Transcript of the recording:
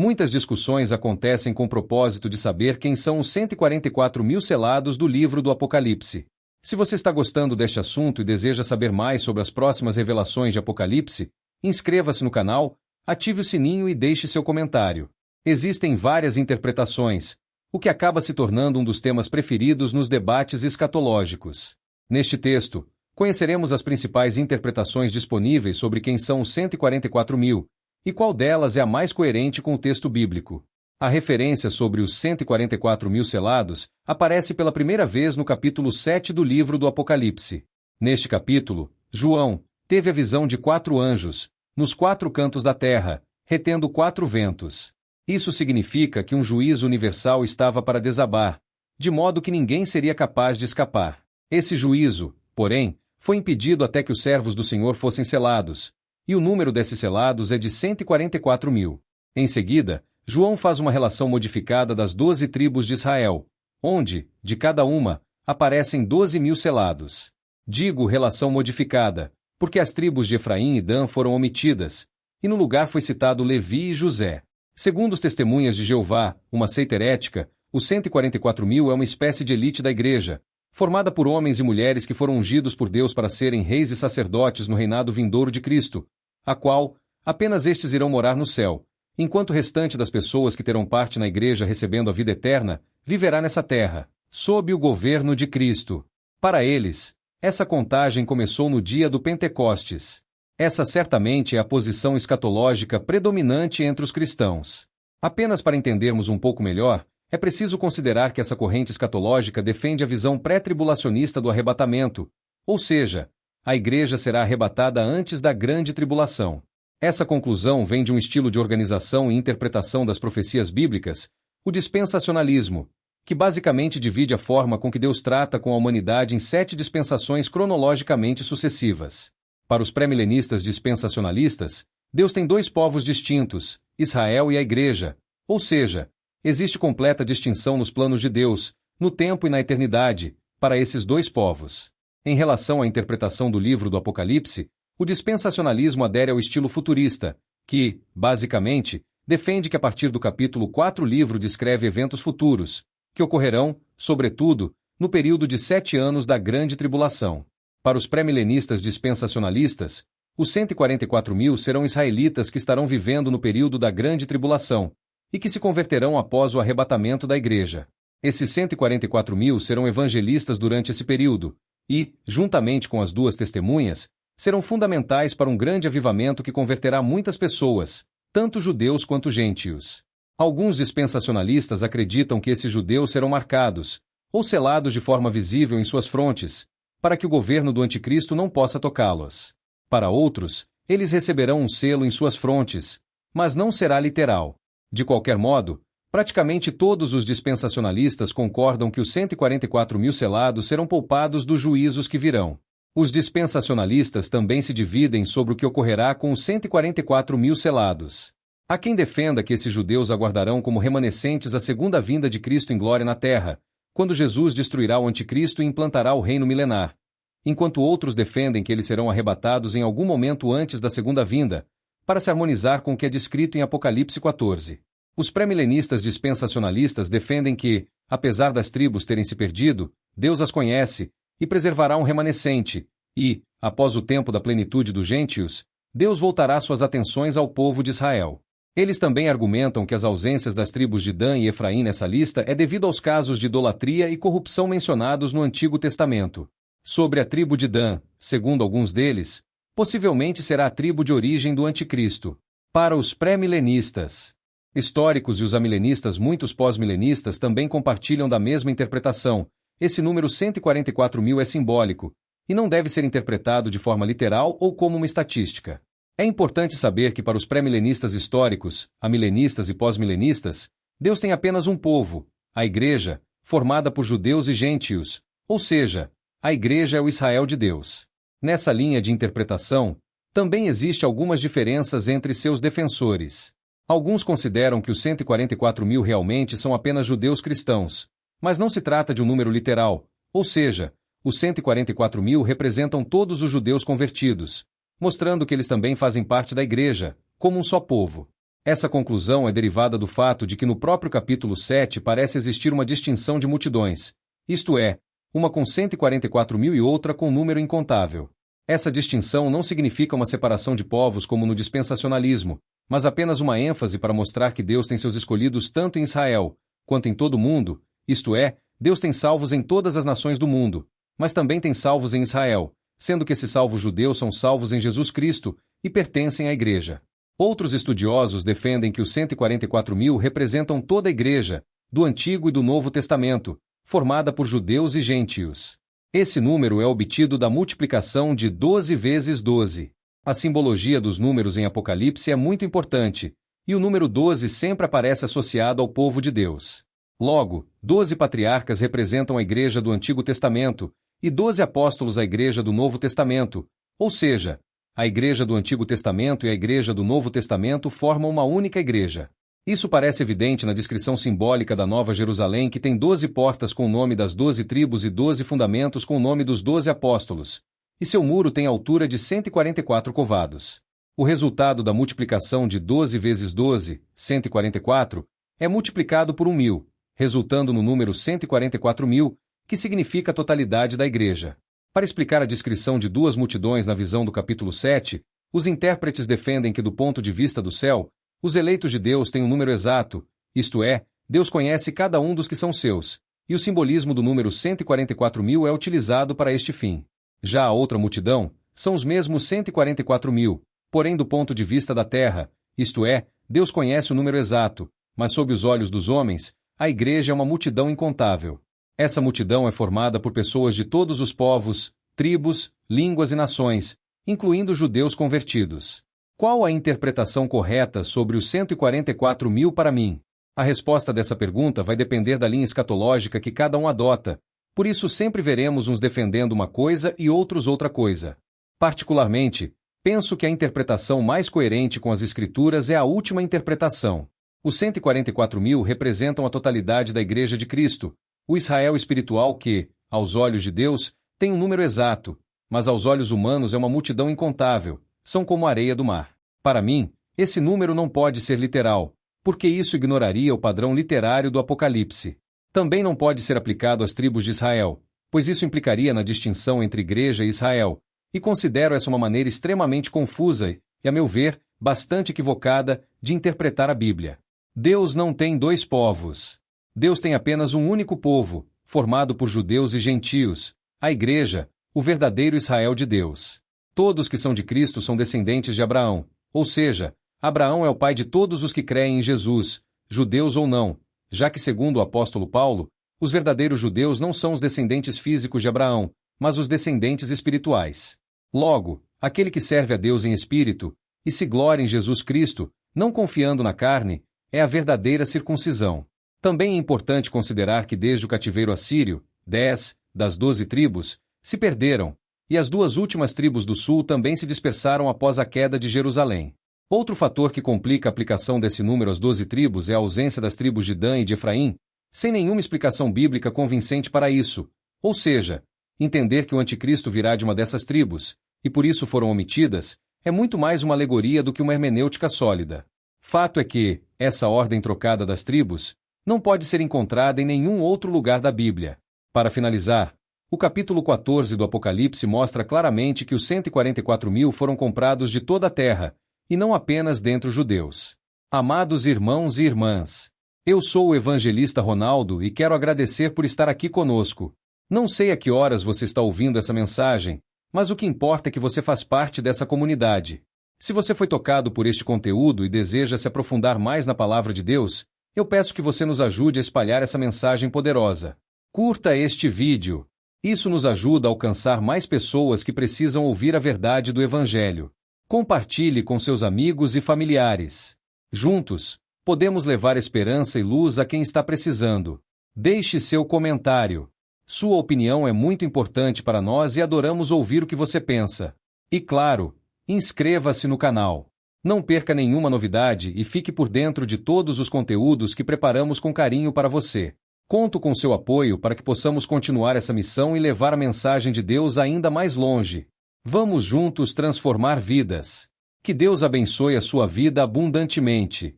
Muitas discussões acontecem com o propósito de saber quem são os 144 mil selados do livro do Apocalipse. Se você está gostando deste assunto e deseja saber mais sobre as próximas revelações de Apocalipse, inscreva-se no canal, ative o sininho e deixe seu comentário. Existem várias interpretações, o que acaba se tornando um dos temas preferidos nos debates escatológicos. Neste texto, conheceremos as principais interpretações disponíveis sobre quem são os 144 mil, e qual delas é a mais coerente com o texto bíblico. A referência sobre os 144 mil selados aparece pela primeira vez no capítulo 7 do livro do Apocalipse. Neste capítulo, João teve a visão de 4 anjos, nos 4 cantos da terra, retendo 4 ventos. Isso significa que um juízo universal estava para desabar, de modo que ninguém seria capaz de escapar. Esse juízo, porém, foi impedido até que os servos do Senhor fossem selados, e o número desses selados é de 144 mil. Em seguida, João faz uma relação modificada das 12 tribos de Israel, onde, de cada uma, aparecem 12 mil selados. Digo relação modificada, porque as tribos de Efraim e Dan foram omitidas, e no lugar foi citado Levi e José. Segundo os testemunhas de Jeová, uma seita herética, os 144 mil é uma espécie de elite da igreja, formada por homens e mulheres que foram ungidos por Deus para serem reis e sacerdotes no reinado vindouro de Cristo, a qual, apenas estes irão morar no céu, enquanto o restante das pessoas que terão parte na igreja recebendo a vida eterna, viverá nessa terra, sob o governo de Cristo. Para eles, essa contagem começou no dia do Pentecostes. Essa certamente é a posição escatológica predominante entre os cristãos. Apenas para entendermos um pouco melhor, é preciso considerar que essa corrente escatológica defende a visão pré-tribulacionista do arrebatamento, ou seja, a igreja será arrebatada antes da grande tribulação. Essa conclusão vem de um estilo de organização e interpretação das profecias bíblicas, o dispensacionalismo, que basicamente divide a forma com que Deus trata com a humanidade em 7 dispensações cronologicamente sucessivas. Para os pré-milenistas dispensacionalistas, Deus tem 2 povos distintos, Israel e a igreja, ou seja, existe completa distinção nos planos de Deus, no tempo e na eternidade, para esses 2 povos. Em relação à interpretação do livro do Apocalipse, o dispensacionalismo adere ao estilo futurista, que, basicamente, defende que a partir do capítulo 4 o livro descreve eventos futuros, que ocorrerão, sobretudo, no período de 7 anos da Grande Tribulação. Para os pré-milenistas dispensacionalistas, os 144 mil serão israelitas que estarão vivendo no período da Grande Tribulação, e que se converterão após o arrebatamento da igreja. Esses 144 mil serão evangelistas durante esse período, e, juntamente com as 2 testemunhas, serão fundamentais para um grande avivamento que converterá muitas pessoas, tanto judeus quanto gentios. Alguns dispensacionalistas acreditam que esses judeus serão marcados, ou selados de forma visível em suas frontes, para que o governo do anticristo não possa tocá-los. Para outros, eles receberão um selo em suas frontes, mas não será literal. De qualquer modo, praticamente todos os dispensacionalistas concordam que os 144 mil selados serão poupados dos juízos que virão. Os dispensacionalistas também se dividem sobre o que ocorrerá com os 144 mil selados. Há quem defenda que esses judeus aguardarão como remanescentes a segunda vinda de Cristo em glória na terra, quando Jesus destruirá o anticristo e implantará o reino milenar, enquanto outros defendem que eles serão arrebatados em algum momento antes da segunda vinda, para se harmonizar com o que é descrito em Apocalipse 14. Os pré-milenistas dispensacionalistas defendem que, apesar das tribos terem se perdido, Deus as conhece e preservará um remanescente, e, após o tempo da plenitude dos gentios, Deus voltará suas atenções ao povo de Israel. Eles também argumentam que as ausências das tribos de Dan e Efraim nessa lista é devido aos casos de idolatria e corrupção mencionados no Antigo Testamento. Sobre a tribo de Dan, segundo alguns deles, possivelmente será a tribo de origem do anticristo. Para os pré-milenistas históricos e os amilenistas, muitos pós-milenistas também compartilham da mesma interpretação. Esse número 144 mil é simbólico, e não deve ser interpretado de forma literal ou como uma estatística. É importante saber que para os pré-milenistas históricos, amilenistas e pós-milenistas, Deus tem apenas um povo, a Igreja, formada por judeus e gentios, ou seja, a Igreja é o Israel de Deus. Nessa linha de interpretação, também existe algumas diferenças entre seus defensores. Alguns consideram que os 144 mil realmente são apenas judeus cristãos, mas não se trata de um número literal, ou seja, os 144 mil representam todos os judeus convertidos, mostrando que eles também fazem parte da Igreja, como um só povo. Essa conclusão é derivada do fato de que no próprio capítulo 7 parece existir uma distinção de multidões, isto é, uma com 144.000 e outra com número incontável. Essa distinção não significa uma separação de povos como no dispensacionalismo, mas apenas uma ênfase para mostrar que Deus tem seus escolhidos tanto em Israel, quanto em todo o mundo, isto é, Deus tem salvos em todas as nações do mundo, mas também tem salvos em Israel, sendo que esses salvos judeus são salvos em Jesus Cristo e pertencem à Igreja. Outros estudiosos defendem que os 144.000 representam toda a Igreja, do Antigo e do Novo Testamento, formada por judeus e gentios. Esse número é obtido da multiplicação de 12 vezes 12. A simbologia dos números em Apocalipse é muito importante, e o número 12 sempre aparece associado ao povo de Deus. Logo, 12 patriarcas representam a Igreja do Antigo Testamento e 12 apóstolos a Igreja do Novo Testamento, ou seja, a Igreja do Antigo Testamento e a Igreja do Novo Testamento formam uma única igreja. Isso parece evidente na descrição simbólica da Nova Jerusalém, que tem 12 portas com o nome das 12 tribos e 12 fundamentos com o nome dos 12 apóstolos, e seu muro tem altura de 144 covados. O resultado da multiplicação de 12 vezes 12, 144, é multiplicado por 1.000, resultando no número 144.000, que significa a totalidade da igreja. Para explicar a descrição de duas multidões na visão do capítulo 7, os intérpretes defendem que, do ponto de vista do céu, os eleitos de Deus têm um número exato, isto é, Deus conhece cada um dos que são seus, e o simbolismo do número 144.000 é utilizado para este fim. Já a outra multidão são os mesmos 144.000, porém do ponto de vista da terra, isto é, Deus conhece o número exato, mas sob os olhos dos homens, a igreja é uma multidão incontável. Essa multidão é formada por pessoas de todos os povos, tribos, línguas e nações, incluindo judeus convertidos. Qual a interpretação correta sobre os 144.000 para mim? A resposta dessa pergunta vai depender da linha escatológica que cada um adota, por isso sempre veremos uns defendendo uma coisa e outros outra coisa. Particularmente, penso que a interpretação mais coerente com as Escrituras é a última interpretação. Os 144.000 representam a totalidade da Igreja de Cristo, o Israel espiritual que, aos olhos de Deus, tem um número exato, mas aos olhos humanos é uma multidão incontável, são como a areia do mar. Para mim, esse número não pode ser literal, porque isso ignoraria o padrão literário do Apocalipse. Também não pode ser aplicado às tribos de Israel, pois isso implicaria na distinção entre Igreja e Israel, e considero essa uma maneira extremamente confusa e, a meu ver, bastante equivocada de interpretar a Bíblia. Deus não tem dois povos. Deus tem apenas um único povo, formado por judeus e gentios, a Igreja, o verdadeiro Israel de Deus. Todos que são de Cristo são descendentes de Abraão, ou seja, Abraão é o pai de todos os que creem em Jesus, judeus ou não, já que, segundo o apóstolo Paulo, os verdadeiros judeus não são os descendentes físicos de Abraão, mas os descendentes espirituais. Logo, aquele que serve a Deus em espírito, e se glória em Jesus Cristo, não confiando na carne, é a verdadeira circuncisão. Também é importante considerar que desde o cativeiro assírio, 10 das 12 tribos se perderam, e as duas últimas tribos do sul também se dispersaram após a queda de Jerusalém. Outro fator que complica a aplicação desse número às 12 tribos é a ausência das tribos de Dan e de Efraim, sem nenhuma explicação bíblica convincente para isso, ou seja, entender que o anticristo virá de uma dessas tribos, e por isso foram omitidas, é muito mais uma alegoria do que uma hermenêutica sólida. Fato é que, essa ordem trocada das tribos, não pode ser encontrada em nenhum outro lugar da Bíblia. Para finalizar, o capítulo 14 do Apocalipse mostra claramente que os 144.000 foram comprados de toda a terra, e não apenas dentre os judeus. Amados irmãos e irmãs, eu sou o evangelista Ronaldo e quero agradecer por estar aqui conosco. Não sei a que horas você está ouvindo essa mensagem, mas o que importa é que você faz parte dessa comunidade. Se você foi tocado por este conteúdo e deseja se aprofundar mais na palavra de Deus, eu peço que você nos ajude a espalhar essa mensagem poderosa. Curta este vídeo. Isso nos ajuda a alcançar mais pessoas que precisam ouvir a verdade do Evangelho. Compartilhe com seus amigos e familiares. Juntos, podemos levar esperança e luz a quem está precisando. Deixe seu comentário. Sua opinião é muito importante para nós e adoramos ouvir o que você pensa. E claro, inscreva-se no canal. Não perca nenhuma novidade e fique por dentro de todos os conteúdos que preparamos com carinho para você. Conto com seu apoio para que possamos continuar essa missão e levar a mensagem de Deus ainda mais longe. Vamos juntos transformar vidas. Que Deus abençoe a sua vida abundantemente.